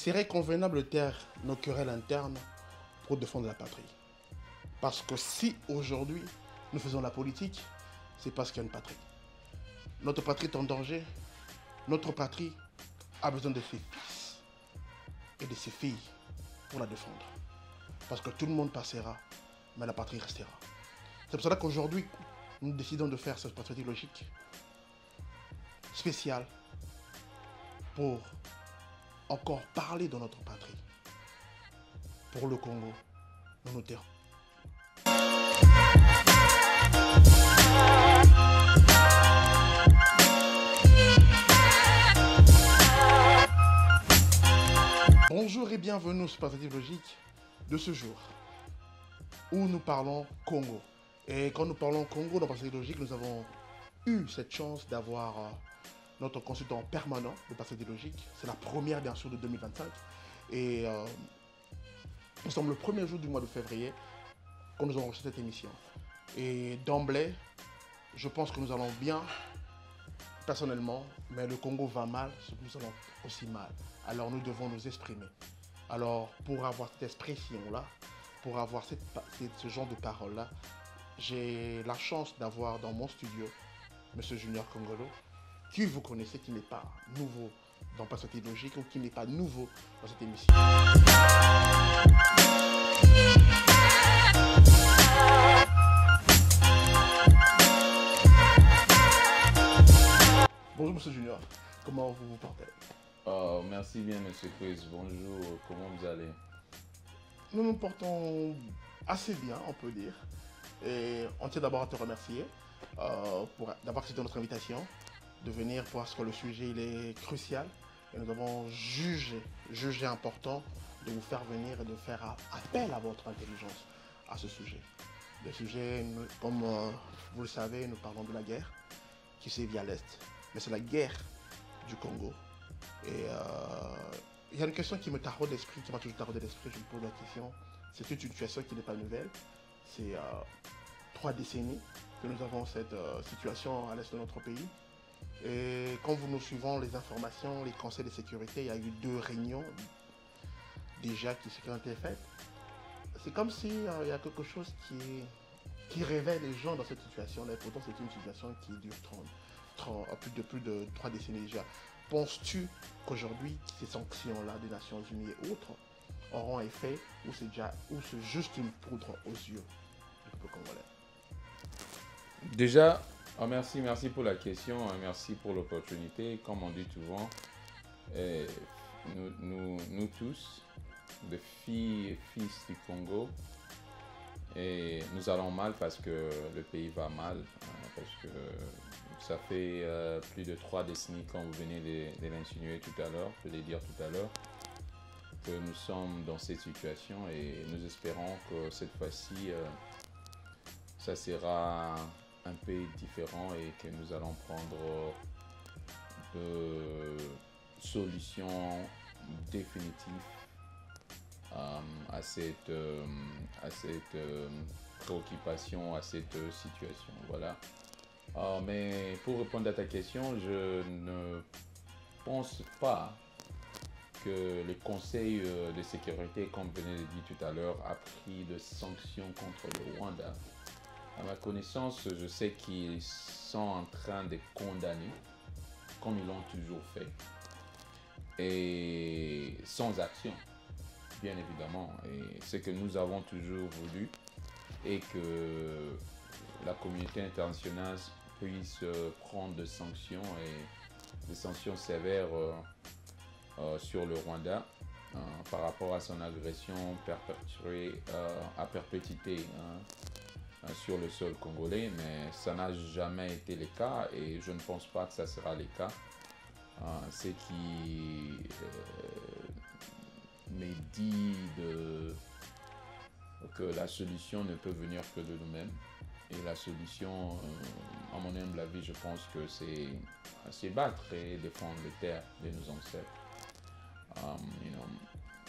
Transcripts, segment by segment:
serait convenable de taire nos querelles internes pour défendre la patrie. Parce que si aujourd'hui nous faisons la politique, c'est parce qu'il y a une patrie. Notre patrie est en danger. Notre patrie a besoin de ses fils et de ses filles pour la défendre. Parce que tout le monde passera, mais la patrie restera. C'est pour cela qu'aujourd'hui, nous décidons de faire cette patriotique logique spéciale pour encore parler de notre patrie. Pour le Congo, nous nous tairons. Bonjour et bienvenue sur Patriotique Logique de ce jour où nous parlons Congo. Et quand nous parlons Congo dans Patriotique Logique, nous avons eu cette chance d'avoir notre consultant permanent de Patriotique Logique. C'est la première bien sûr de 2025. Et nous sommes le premier jour du mois de février quand nous avons enregistré cette émission. Et d'emblée, je pense que nous allons bien personnellement, mais le Congo va mal, nous allons aussi mal. Alors nous devons nous exprimer. Alors pour avoir cette expression-là, pour avoir ce genre de parole-là, j'ai la chance d'avoir dans mon studio M. Junior Congolo, qui vous connaissez, qui n'est pas nouveau dans Patriotique Logique ou qui n'est pas nouveau dans cette émission. Bonjour M. Junior, comment vous vous portez? Oh, merci bien, Monsieur Chris. Bonjour, comment vous allez? Nous nous portons assez bien, on peut dire. Et on tient d'abord à te remercier d'avoir accepté notre invitation, de venir parce que le sujet il est crucial. Et nous avons jugé important de vous faire venir et de faire appel à votre intelligence à ce sujet. Le sujet, comme vous le savez, nous parlons de la guerre qui sévit à l'Est. Mais c'est la guerre du Congo. Et il y a une question qui me taraude l'esprit, qui m'a toujours taraudé l'esprit, je me pose la question. C'est une situation qui n'est pas nouvelle. C'est 3 décennies que nous avons cette situation à l'est de notre pays. Et quand vous nous suivons les informations, les conseils de sécurité, il y a eu 2 réunions déjà qui ont été faites. C'est comme s'il y a quelque chose qui réveille les gens dans cette situation-là. Et pourtant, c'est une situation qui dure plus de 3 décennies déjà. Penses-tu qu'aujourd'hui, ces sanctions-là des Nations Unies et autres auront effet ou c'est juste une poudre aux yeux du peuple congolais? Déjà, merci pour la question, merci pour l'opportunité. Comme on dit souvent, nous tous, de filles et fils du Congo, et nous allons mal parce que le pays va mal, parce que ça fait plus de 3 décennies, comme vous venez de l'insinuer tout à l'heure, de le dire tout à l'heure, que nous sommes dans cette situation et nous espérons que cette fois-ci, ça sera un peu différent et que nous allons prendre de solutions définitives à cette préoccupation, à cette situation. Voilà. Mais pour répondre à ta question, je ne pense pas que le Conseil de sécurité, comme vous venez de dire tout à l'heure, a pris de sanctions contre le Rwanda. À ma connaissance, je sais qu'ils sont en train de condamner, comme ils l'ont toujours fait, et sans action, bien évidemment. Et ce que nous avons toujours voulu est que la communauté internationale puisse prendre des sanctions et des sanctions sévères sur le Rwanda par rapport à son agression perpétrée à perpétuité sur le sol congolais, mais ça n'a jamais été le cas et je ne pense pas que ça sera le cas. Ce qui me dit que la solution ne peut venir que de nous-mêmes. Et la solution, à mon humble avis, je pense que c'est se battre et défendre les terres de nos ancêtres.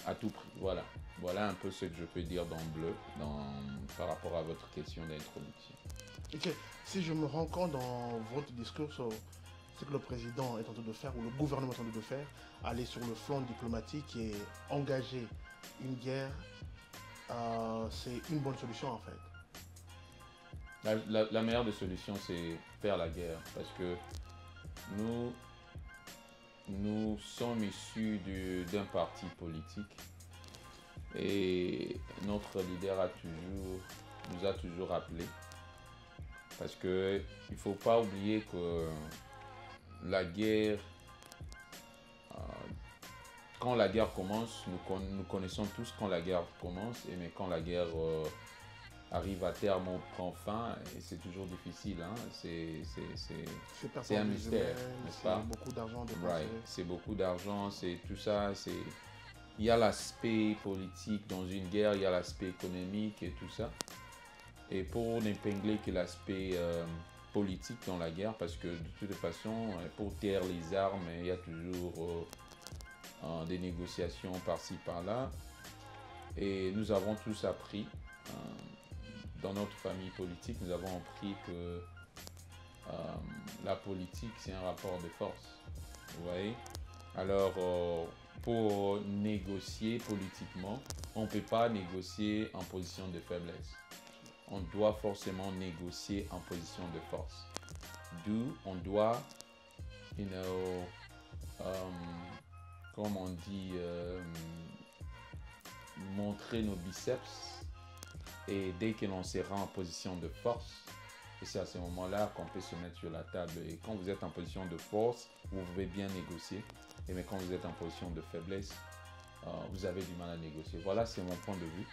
À tout prix. Voilà un peu ce que je peux dire d'emblée par rapport à votre question d'introduction. Ok, si je me rends compte dans votre discours, ce que le président est en train de faire, ou le gouvernement est en train de faire, aller sur le flanc diplomatique et engager une guerre, c'est une bonne solution en fait. La meilleure des solutions, c'est faire la guerre. Parce que nous sommes issus d'un parti politique. Et notre leader nous a toujours rappelé. Parce qu'il ne faut pas oublier que la guerre, quand la guerre commence, nous connaissons tous quand la guerre commence, mais quand la guerre arrive à terme, on prend fin, et c'est toujours difficile. Hein? C'est un mystère, n'est-ce pas? C'est beaucoup d'argent dépensé. Right. C'est beaucoup d'argent, c'est tout ça. Il y a l'aspect politique dans une guerre, il y a l'aspect économique et tout ça. Et pour n'épingler que l'aspect politique dans la guerre, parce que de toute façon, pour taire les armes, il y a toujours des négociations par-ci, par-là. Et nous avons tous appris, dans notre famille politique, nous avons appris que la politique, c'est un rapport de force. Vous voyez? Alors, pour négocier politiquement, on ne peut pas négocier en position de faiblesse. On doit forcément négocier en position de force. D'où on doit, comme on dit, montrer nos biceps. Et dès que l'on sera en position de force, et c'est à ce moment-là qu'on peut se mettre sur la table. Et quand vous êtes en position de force, vous pouvez bien négocier. Mais quand vous êtes en position de faiblesse, vous avez du mal à négocier. Voilà, c'est mon point de vue.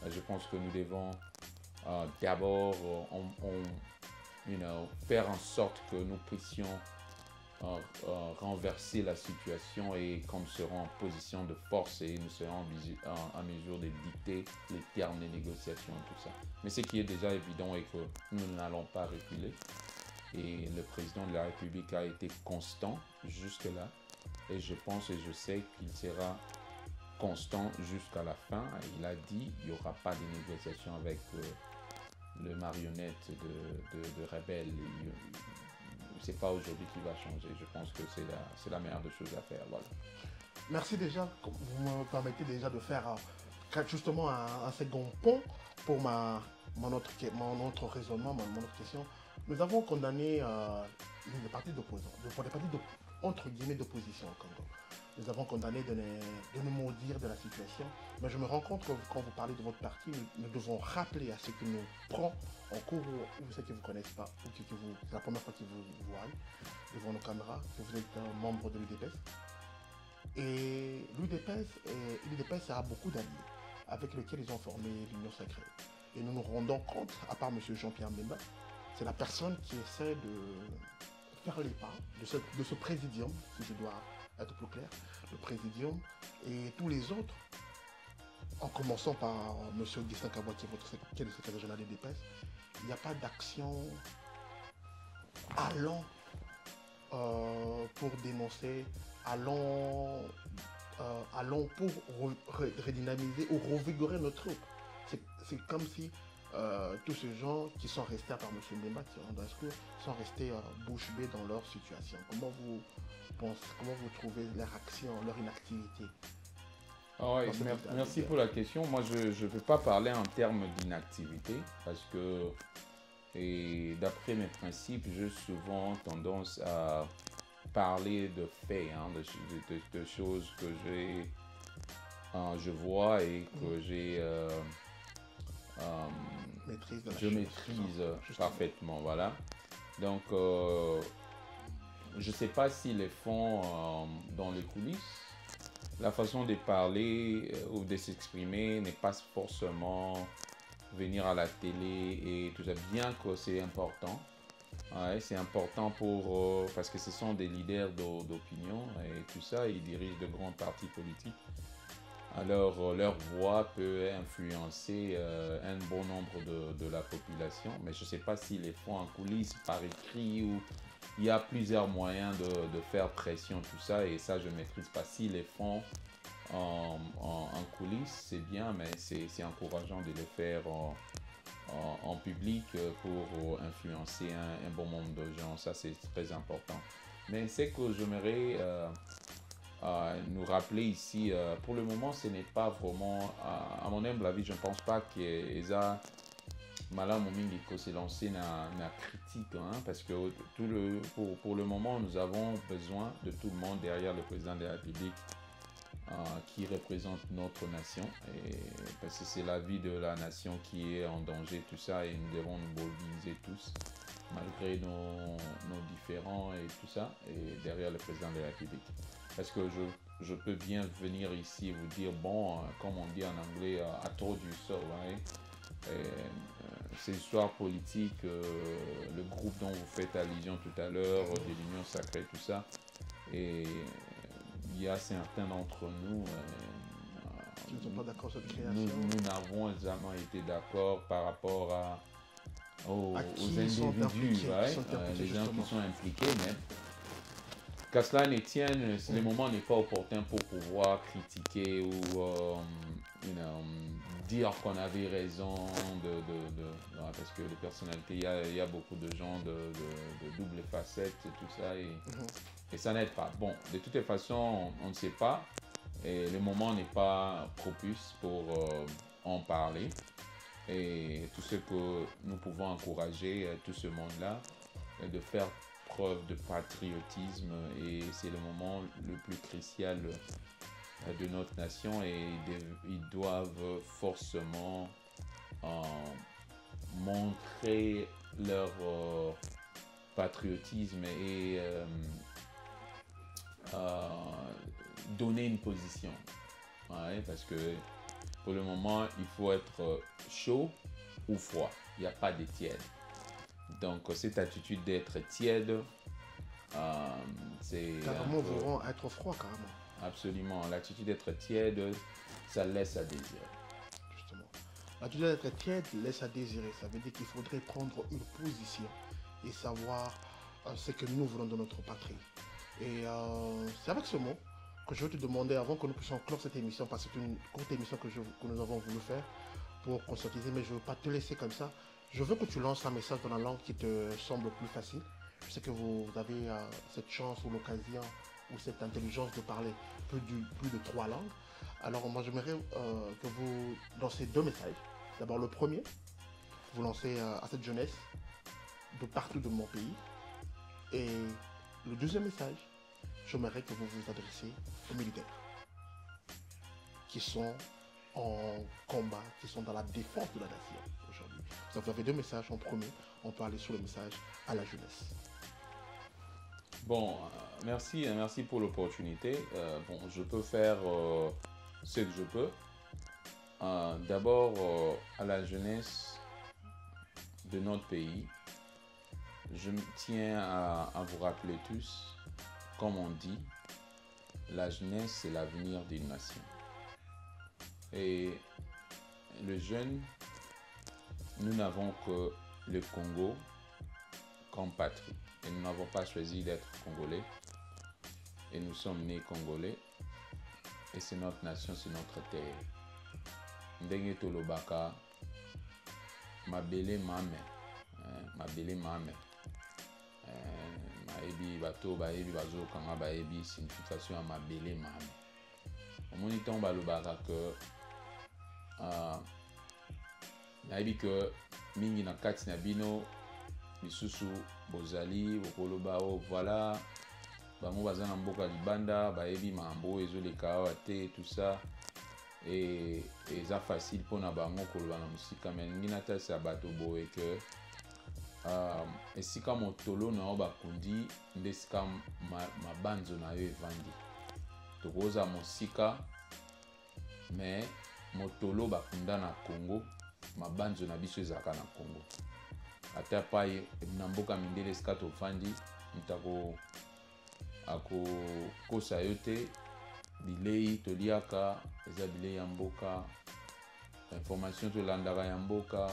Je pense que nous devons d'abord faire en sorte que nous puissions renverser la situation, et quand nous serons en position de force, et nous serons en mesure de dicter les termes des négociations et tout ça. Mais ce qui est déjà évident est que nous n'allons pas reculer, et le président de la République a été constant jusque-là, et je pense et je sais qu'il sera constant jusqu'à la fin. Il a dit qu'il n'y aura pas de négociation avec le marionnette de rebelles. C'est pas aujourd'hui qui va changer. Je pense que c'est la meilleure des choses à faire. Voilà. Merci déjà. Vous me permettez déjà de faire justement un second pont pour mon autre raisonnement, mon autre question. Nous avons condamné les partis d'opposants, pour les partis entre guillemets d'opposition au Congo. Nous avons condamné de nous maudire de la situation. Mais je me rends compte que quand vous parlez de votre parti, nous devons rappeler à ceux qui nous prend en cours, ou ceux qui ne vous connaissent pas, ou c'est la première fois qu'ils vous voient devant nos caméras, que vous êtes un membre de l'UDPS. Et l'UDPS a beaucoup d'alliés avec lesquels ils ont formé l'Union sacrée. Et nous nous rendons compte, à part M. Jean-Pierre Mbemba, c'est la personne qui essaie de faire les pas de ce présidium, si je dois être plus clair, le présidium et tous les autres, en commençant par M. Augustin Kabwa, qui est le secrétaire général des DPS. Il n'y a pas d'action allant pour dénoncer, allant pour redynamiser ou revigorer nos troupes. C'est comme si tous ces gens qui sont restés, à part M. Mbemba, qui ont dans ce cours, sont restés bouche bée dans leur situation. Comment vous trouvez leur action, leur inactivité? Ouais, merci pour la question. Moi, je ne peux pas parler en termes d'inactivité parce que, d'après mes principes, j'ai souvent tendance à parler de faits, hein, de choses que je vois et que je maîtrise parfaitement. Voilà. Donc, je ne sais pas s'ils les font dans les coulisses. La façon de parler ou de s'exprimer n'est pas forcément venir à la télé et tout ça, bien que c'est important. Ouais, c'est important parce que ce sont des leaders d'opinion et tout ça, ils dirigent de grands partis politiques. Alors, leur voix peut influencer un bon nombre de la population, mais je ne sais pas s'ils les font en coulisses, par écrit, ou il y a plusieurs moyens de faire pression, tout ça, et ça, je ne maîtrise pas. S'ils les font en coulisses, c'est bien, mais c'est encourageant de le faire en public pour influencer un bon nombre de gens. Ça, c'est très important. Mais c'est que j'aimerais nous rappeler ici, pour le moment, ce n'est pas vraiment, à mon humble avis, je ne pense pas qu'ils a Malam Mingi s'est lancé dans la critique, hein, parce que pour le moment, nous avons besoin de tout le monde derrière le président de la République qui représente notre nation, et, parce que c'est la vie de la nation qui est en danger, tout ça, et nous devons nous mobiliser tous, malgré nos différends et tout ça, et derrière le président de la République. Parce que je peux bien venir ici et vous dire, bon, comme on dit en anglais, I told you so, right? Ces histoires politiques, le groupe dont vous faites allusion tout à l'heure, de l'Union sacrée, tout ça, et il y a certains d'entre nous qui ne sont pas d'accord sur cette création. Nous n'avons jamais été d'accord par rapport aux individus, les gens qui sont impliqués, mais qu'à cela ne tienne, le moment n'est pas opportun pour pouvoir critiquer ou dire qu'on avait raison, parce que les personnalités, il y a beaucoup de gens de double facette et tout ça, et ça n'aide pas. Bon, de toutes les façons, on ne sait pas, et le moment n'est pas propice pour en parler. Et tout ce que nous pouvons encourager tout ce monde-là, de faire preuve de patriotisme, et c'est le moment le plus crucial de notre nation, et ils doivent forcément montrer leur patriotisme et donner une position, ouais, parce que pour le moment il faut être chaud ou froid, il n'y a pas de tiède. Donc cette attitude d'être tiède, c'est carrément vont être froid, carrément. Absolument, l'attitude d'être tiède, ça laisse à désirer. Justement, l'attitude d'être tiède laisse à désirer. Ça veut dire qu'il faudrait prendre une position et savoir ce que nous voulons de notre patrie. Et c'est avec ce mot que je veux te demander, avant que nous puissions clore cette émission, parce que c'est une courte émission que nous avons voulu faire pour conscientiser, mais je ne veux pas te laisser comme ça. Je veux que tu lances un message dans la langue qui te semble plus facile. Je sais que vous avez cette chance ou l'occasion ou cette intelligence de parler plus de 3 langues. Alors moi j'aimerais que vous lancez 2 messages. D'abord le premier, vous lancez à cette jeunesse de partout de mon pays. Et le deuxième message, j'aimerais que vous vous adressiez aux militaires qui sont en combat, qui sont dans la défense de la nation aujourd'hui. Vous avez 2 messages. En premier, on peut aller sur le message à la jeunesse. Bon, merci pour l'opportunité. Bon, je peux faire ce que je peux. D'abord, à la jeunesse de notre pays, je tiens à vous rappeler tous, comme on dit, la jeunesse, c'est l'avenir d'une nation. Et le jeune, nous n'avons que le Congo comme patrie. Et nous n'avons pas choisi d'être Congolais. Et nous sommes nés Congolais. Et c'est notre nation, c'est notre terre. Ndenge tolobaka, mabele mame. Mabele mame. Maebi bato, baebi bazo kanga, baebi signification à mabele mame. Au moniton balobaka que naebi que mingi na kati na bino misusu bozali bokoloba o voilà bango baza na mboka libanda baebi mambo ezoleka awa te tout ça, et eza facile mpona bango koloba na mosika, me ningi natalisa bato boye ke esika motolo na yo bakundi nde esika mabanzo na yo evandi. tokoza mosika me motolo bakunda na Congo, mabanzo na biso ezalaka na Congo. Ata pa na mboka mindele esika tofandi moto akokosa yo te. Bilei toliaka eza bilei ya mboka, information tolandaka ya mboka,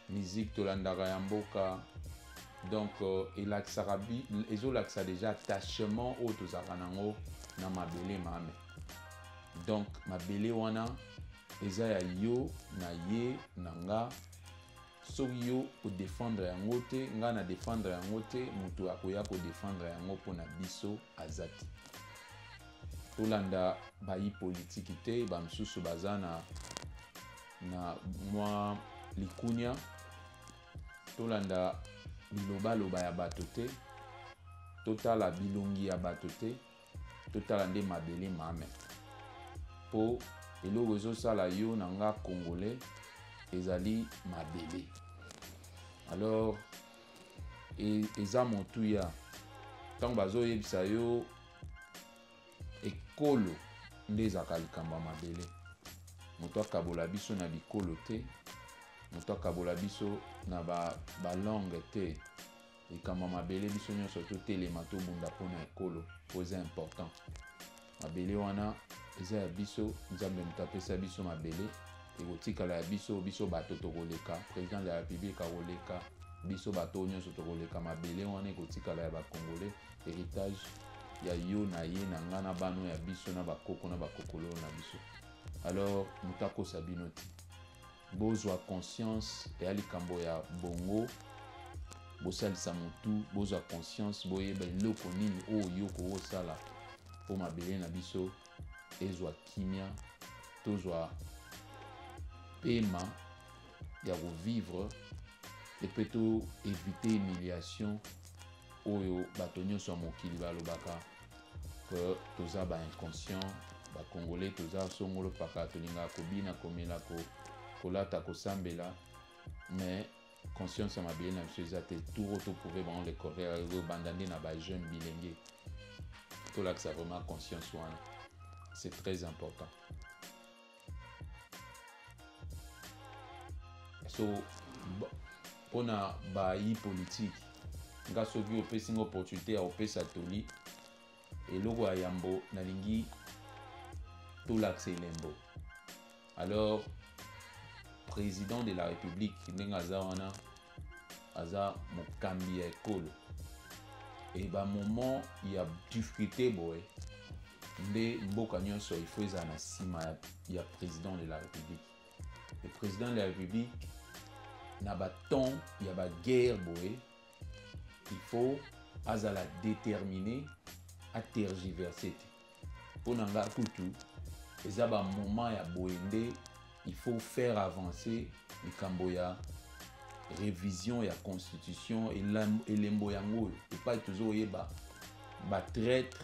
musique tolandaka ya mboka. Donc ezolakisa déjà attachement oyo tozalaka nango na mabele mame. Donc mabele wana eza ya yo na ye na nga, soki yo kodefendre yango te nga na defendre yango te moto akoya kodefendre yango mpona biso aza te. Tolanda bayi politiki te bamisusu baza na mwa likunya. Tolanda bilobaloba ya bato te, totala bilongi ya bato te, totala nde mabele mame po eloko ezosala yo na nga congolais ezali mabele. Alors eza motuya ntango bazoyebisa yo ekolo nde ezaka likambo ya mabele. Moto akabola biso na bikolo te, moto akabola biso na balangue te. Likambo ya mabele biso nyonso totelema tobunda mpona ekolo po eza important. Mabele wana eza ya biso, nzambe moto apesa biso mabele ekotikala ya biso bato tokoleka, président de la république akoleka, biso bato nyonso tokoleka. Mabele wana ekotikala ya bakongolais, héritage ya yo na ye na nga na bano ya biso na bakoko na bakokolo na biso. Alors moto akosa bino te, bozwa conscience ya likambo ya bongo, bosalisa motu, bozwa conscience, boyeba eloko nini oyo yo kokosala po mabele na biso ezwa kimia, tozwa pema ya kovivre epe to éviter humiliation oyo bato nyonso ya mokili balobaka que toza inconscient, bakongolais toza songolo paka tolingaka kobina komela kolata kosambela, mais conscience ya mabele na biso eza te. Turo toprouve bango le corps obanda nde na bajeune bilenge, tolakisa vraiment conscience wana, c'est très important. So mpona bayi politique nga soki opesi nga opportunité ya opesa toli eloko ya yambo nalingi tolakisa elembo. Alors président de la république ndenge aza wana aza mokambi ya ekolo, et ba moment ya difficulté boye nde mboka nyonso il faut eza na nsima ya président de la république. Le président de la république na baton ya baguerre boye il faut azala déterminé à tergiverser te. Mpona nga kutu eza ba moment ya boye nde il faut faire avancer likambo ya révision ya constitution elembo yango epai tozoyeba batraître,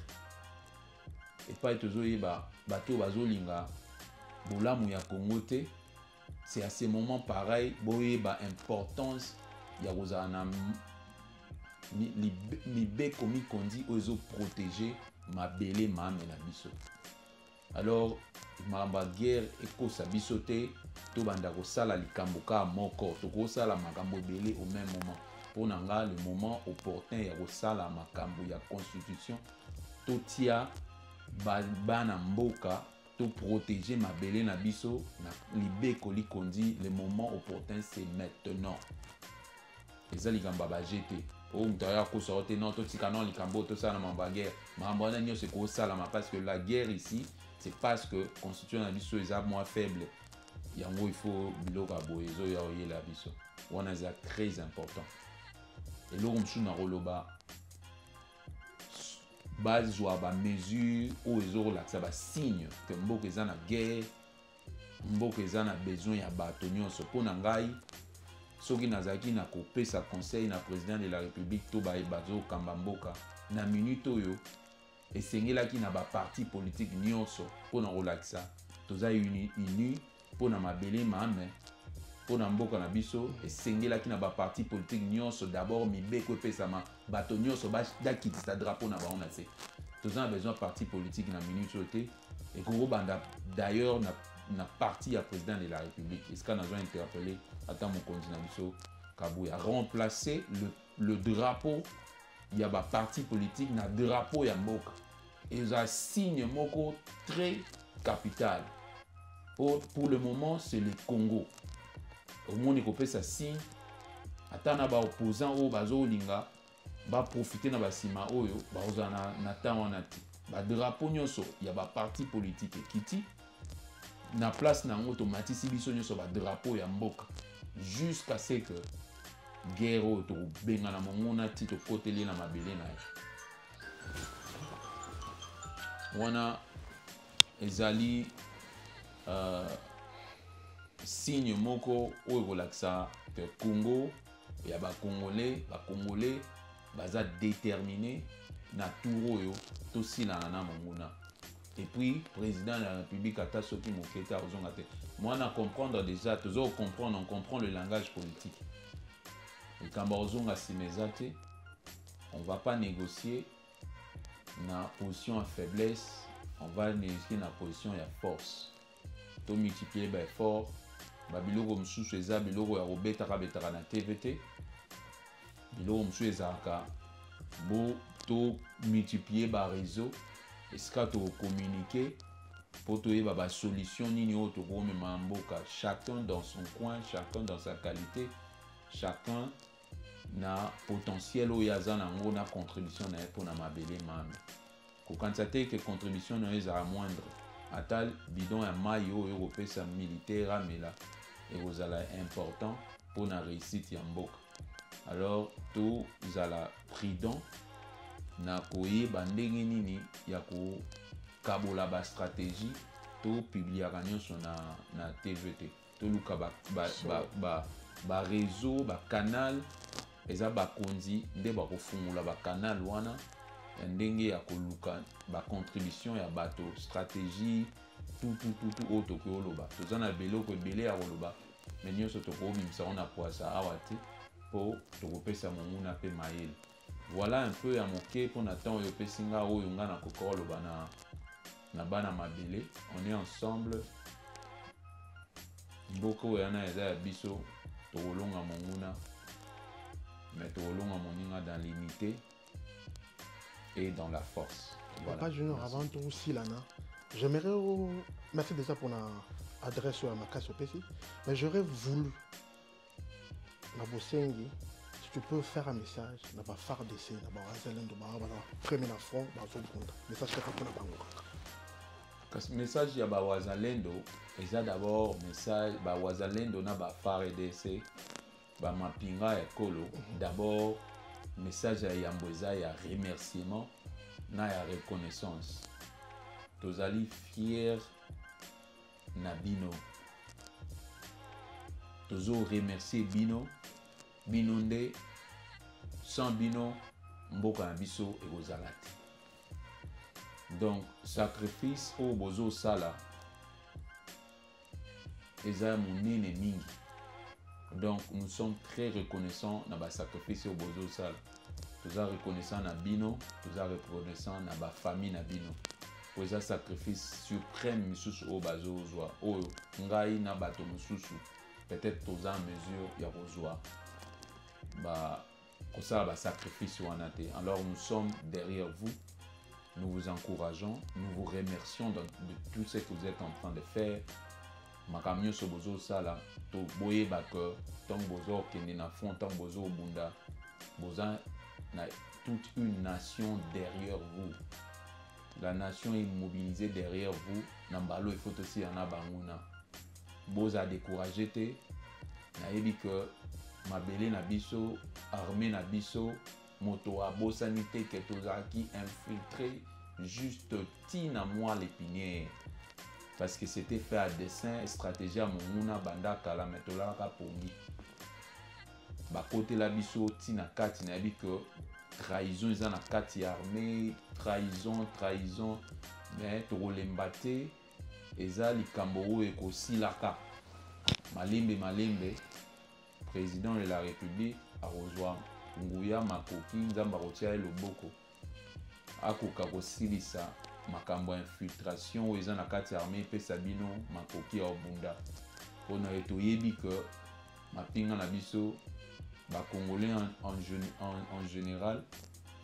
epai tozoyeba bato bazolinga bolamu ya Congo te. C'est à ce moment pareil boyeba importance ya kozala na mibeko mikondi oyo ezoprotege mabele mame na biso. Alors makambo ya guerre ekosa biso te, tobanda kosala likambo kaka moko, tokosala makambo ebele au même moment. Mpona nga le moment opportun ya kosala makambo ya constitution, totia bana mboka, to protéger mabele na biso na libeko likondi. Le moment opportun c'est maintenant. Eza likambo ba jeté o mtaya ko sorte non to tika non likambo to sala na guerre. Makambo na nyo se ko sala parce que la guerre ici c'est parce que constitution na biso eza moins faible. Yango il faut biloko boyezo ya oyela biso. Wana eza très important. Et lo msu na roloba bazwa ba mesure ou ezolakisa ba signe que mboka eza na guerre, mboka eza na besoin ya bato nyonso. Mpona ngai soki nazalaki na kopesa conseil na président de la république to bazo kamba mboka na minute oyo esengelaki na ba parti politique nyonso mpona kolakisa toza uni mpona mabele mame mpona mboka na biso. Esengelaki na ba parti politique nyonso d'abord mibeko epesama bato nyonso bakitisa drapeau na bango na se. Toza na besoin parti politique na minute oyo te ekokobanda d'ailleurs na parti ya président de la république. Esika nazo interpeller ata mokonzi na biso Kabuya remplacer le drapeau ya ba parti politique na drapeau ya mboka. Et un signe moko très capital. Pour le moment, c'est le Congo. Au monde il peut ça signe. Atana ba opposant au bazo linga ba profiter na ba sima oyo ba ozana na temps wanati. Ba drapeau nyonso ya ba parti politique kiti na place na automatique biso nyonso ba drapeau ya mboka. jusqu'à ce que guerre to benga na mongona tito koteli na mabele na wana ezali signe moko oyo kolakisa que Congo ya Congolais baza déterminé na tour oyo tosilana na mongona. Et puis président de la République ata soki moketa ozonga te. Moi na comprendre déjà, toujours comprendre, on comprend le langage politique. Et quand ozonga simezate, on va pas négocier na position à faiblesse, on va négocier na position ya force. To multiplier by fort, babiloko msusu eza biloko ya robetaka betaka na TVT. Biloko msusu ezaka bo to multiplier ba réseau. Est-ce que tu communiquer pour trouver la solution ni autre pour mboka, chacun dans son coin, chacun dans sa qualité, chacun na potentiel ou yaza na ngona contribution na pour na mabele mame. Ko constater que contribution na est moindre. Atal bidon ya mayo européen sa militaire mais là et aux ala important pour na réussite ya mboka. Alors tout zala prudent na koyeba ndenge nini ya kokabola ba stratégie to publiaka nyonso na TVT to luka ba réseau ba canal eza bakonzi nde bakofungula ba canal wana ya ndenge ya koluka ba contribution ya bato stratégie tout oyo tokoyoloba toza na biloko ebele ya koloba me nyonso tokobimisa ngo na poasa awa te mpo tokopesa monguna mpe mayele. Voilà un peu à moquer pour Nathan et Pesinga ou Yungana Kokoro na bana mabele. On est ensemble. Beaucoup et Anna Eza Biso, Tolonga Monguna, mais Tolonga Moninga dans l'unité et dans la force. Voilà. Papa Junior, avant tout aussi, Lana, j'aimerais merci déjà pour l'adresse à ma casse au PC, mais j'aurais voulu, ma bossengi, tu peux faire un message na ba FARDC na ba wazalendo ba premier na front ba zobunda message kaka pona bango kasi message ya ba wazalendo eza d'abord message ba wazalendo na ba FARDC ba mapinga ya kolo d'abord message ya yamboza ya remerciement na ya reconnaissance tozali fier na bino tozo remercier bino binonde sans bino mboka na biso ekozala te. Donc sacrifice au bozo sala eza monene mingi. Donc nous sommes très reconnaissants na ba sacrifice au bozo sala. Nous sommes reconnaissants na bino, nous sommes reconnaissants na ba famille na bino. Pour eza sacrifice suprême misusu au bazo zwa. O ngai na bato misusu peut-être tous en mesure ya kozwa. Pour ça, sacrifice wanate. Alors nous sommes derrière vous, nous vous encourageons, nous vous remercions de tout ce que vous êtes en train de faire. Makamio sobozo sala, to boye bako, tant bozo kende na fond, tant bozo bunda, boza na toute une nation derrière vous. La nation est mobilisée derrière vous. Nambalo il faut aussi en abanguna. Boza découragé te, na yebi que mabele na biso, armée na biso, moto a bosanité que tozaki infiltré juste tina moi l'épinière. Parce que c'était fait à dessein, stratégie à monguna banda kala metola ka pongi. Ba côté la biso tina kati na bi que trahison ils en a kati armée, trahison, mais to lembate eza likambo e ko silaka. Malembe président de la République a rejoint Nguya Makoki Nzamba Rotia Loboko akoka kosilisa makambo infiltration ou ezana kati armée pe Sabino Makoki a obunda pona etoyebi que mapinga na biso ba congolais en général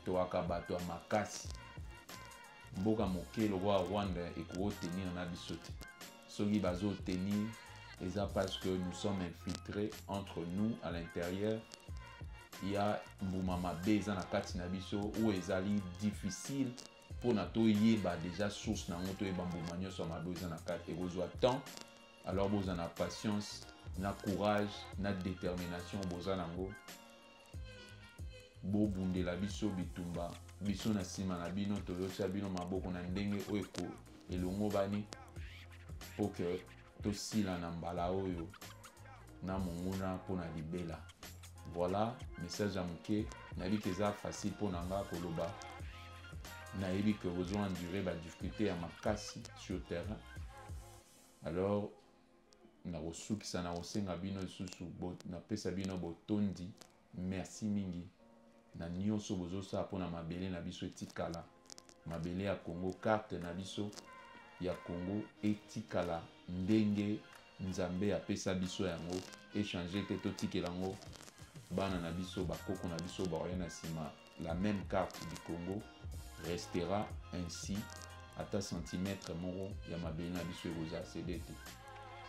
to akabato makasi mboka moke lo Rwanda et ko tenir na biso te soki bazo tenir et ça parce que nous sommes infiltrés entre nous à l'intérieur. Il y a Mboumama Beza na kati na biso où ezali difficile pour nato yeba déjà source na moto yeba Mboumanya sur ma beza na kati et rejoint tant alors vous en avez patience, na courage, na détermination, vous en avez. Bo bundela biso bitumba, biso na sima na bino toyosa bino maboko na ndenge oeko elongo bani pour que tosila na mbala oyo na monguna pour na libela. Voilà, message à moké, nabi que ça facile pour nanga koloba. Nabi que vous ont enduré la difficulté à makasi sur terrain. Alors na reçu qui sana osenga bino susu na pesa bino botondi, merci mingi. Na nyonso bozosa pona mabele na biso etikala. Mabele ya Congo, carte na biso ya Congo etikala ndenge nzambe apesa biso yango, échanger te totikela yango bana na biso bakoko na biso ba na sima. La même carte du Congo restera ainsi à ta centimètre moko ya mabele na biso egoza cedete.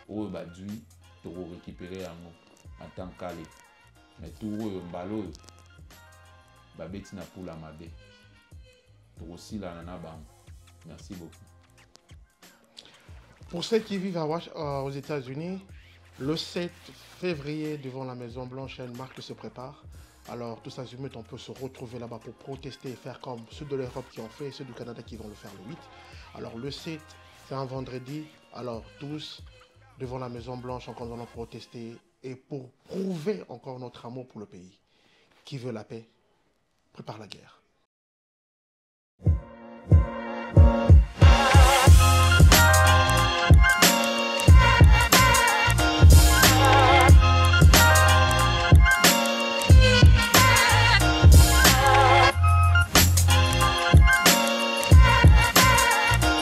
Oyo badui to récupérer yango en tant qu'ale. Mais tout oyo mbalo babeti na pula mabe. Aussi la nana bam. Merci beaucoup. Pour ceux qui vivent aux États-Unis, le 7 février, devant la Maison Blanche, une marque se prépare. Alors, tous azimuts, on peut se retrouver là-bas pour protester et faire comme ceux de l'Europe qui ont fait et ceux du Canada qui vont le faire le 8. Alors, le 7, c'est un vendredi. Alors, tous, devant la Maison Blanche, encore nous allons protester et pour prouver encore notre amour pour le pays. Qui veut la paix, prépare la guerre.